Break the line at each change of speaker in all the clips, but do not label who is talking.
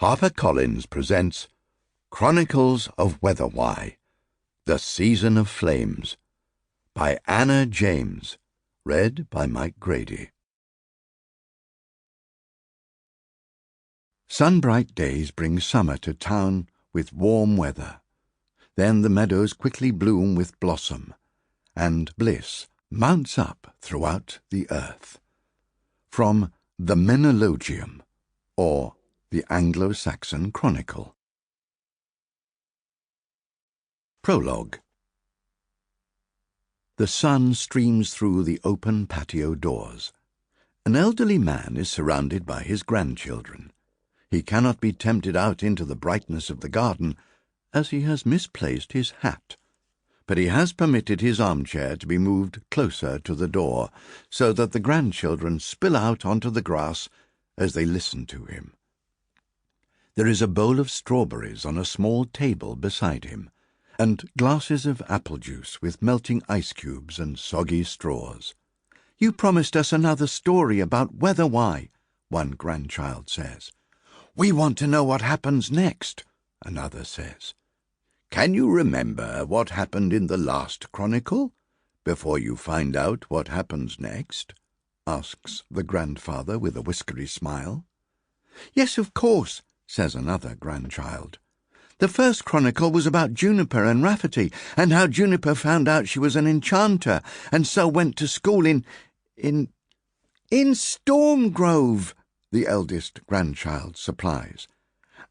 HarperCollins presents Chronicles of Whetherwhy, The Season of Flames, by Anna James, read by Mike Grady. Sunbright days bring summer to town with warm weather. Then the meadows quickly bloom with blossom, and bliss mounts up throughout the earth. From the Menologium, or the Anglo-Saxon Chronicle. Prologue. The sun streams through the open patio doors. An elderly man is surrounded by his grandchildren. He cannot be tempted out into the brightness of the garden, as he has misplaced his hat. But he has permitted his armchair to be moved closer to the door, so that the grandchildren spill out onto the grass as they listen to him. There is a bowl of strawberries on a small table beside him, and glasses of apple juice with melting ice cubes and soggy straws. "You promised us another story about Whetherwhy," one grandchild says. "We want to know what happens next," another says. "Can you remember what happened in the last chronicle, before you find out what happens next?" asks the grandfather with a whiskery smile. "Yes, of course," says another grandchild. "The first chronicle was about Juniper and Rafferty, and how Juniper found out she was an enchanter, and so went to school in Stormgrove," the eldest grandchild supplies.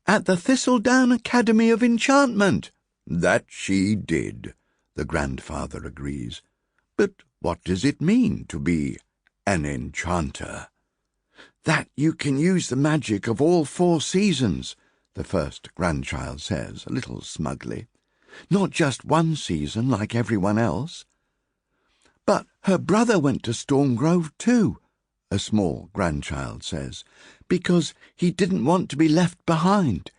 "At the Thistledown Academy of Enchantment." "That she did," the grandfather agrees. "But what does it mean to be an enchanter?" "That you can use the magic of all 4 seasons," the first grandchild says, a little smugly. "Not just one season like everyone else." "But her brother went to Stormgrove too," a small grandchild says, "because he didn't want to be left behind.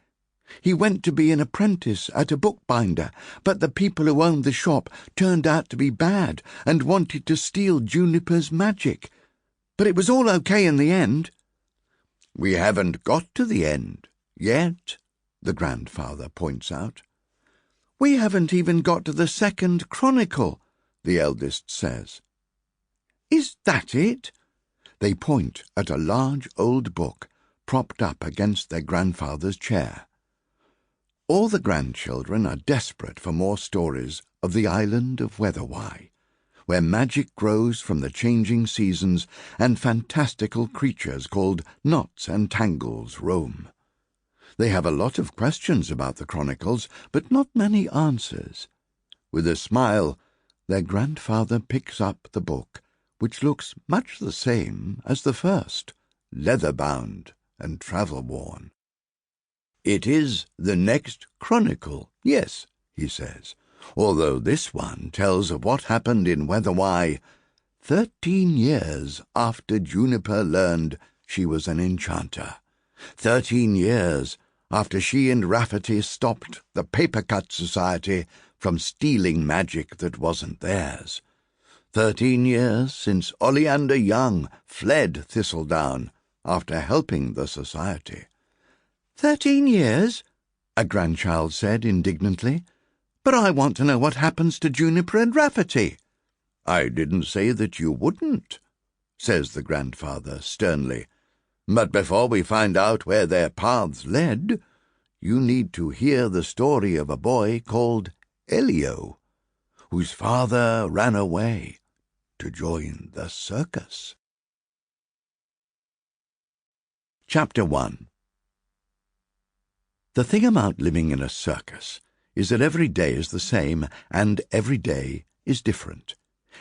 He went to be an apprentice at a bookbinder, but the people who owned the shop turned out to be bad and wanted to steal Juniper's magic. But it was all okay in the end." "We haven't got to the end yet," the grandfather points out. "We haven't even got to the second chronicle," the eldest says. "Is that it?" They point at a large old book propped up against their grandfather's chair. All the grandchildren are desperate for more stories of the island of Whetherwhy, where magic grows from the changing seasons and fantastical creatures called knots and tangles roam. They have a lot of questions about the chronicles, but not many answers. With a smile, their grandfather picks up the book, which looks much the same as the first, leather-bound and travel-worn. "It is the next chronicle, yes," he says, "although this one tells of what happened in Whetherwhy 13 years after Juniper learned she was an enchanter. 13 years after she and Rafferty stopped the Papercut Society from stealing magic that wasn't theirs. 13 years since Oleander Young fled Thistledown after helping the society." "13 years?" a grandchild said indignantly. "But I want to know what happens to Juniper and Rafferty." "I didn't say that you wouldn't," says the grandfather sternly. "But before we find out where their paths led, you need to hear the story of a boy called Elio, whose father ran away to join the circus." Chapter 1. The thing about living in a circus is that every day is the same, and every day is different.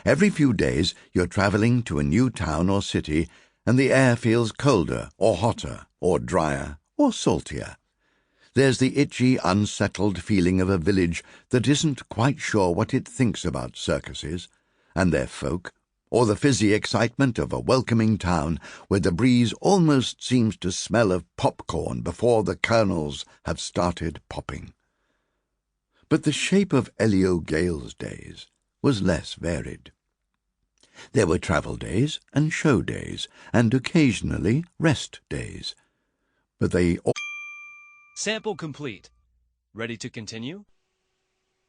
Every few days you're traveling to a new town or city, and the air feels colder or hotter or drier or saltier. There's the itchy, unsettled feeling of a village that isn't quite sure what it thinks about circuses and their folk, or the fizzy excitement of a welcoming town where the breeze almost seems to smell of popcorn before the kernels have started popping. But the shape of Elio Gale's days was less varied. There were travel days and show days, and occasionally rest days. But they all
Sample complete. Ready to continue?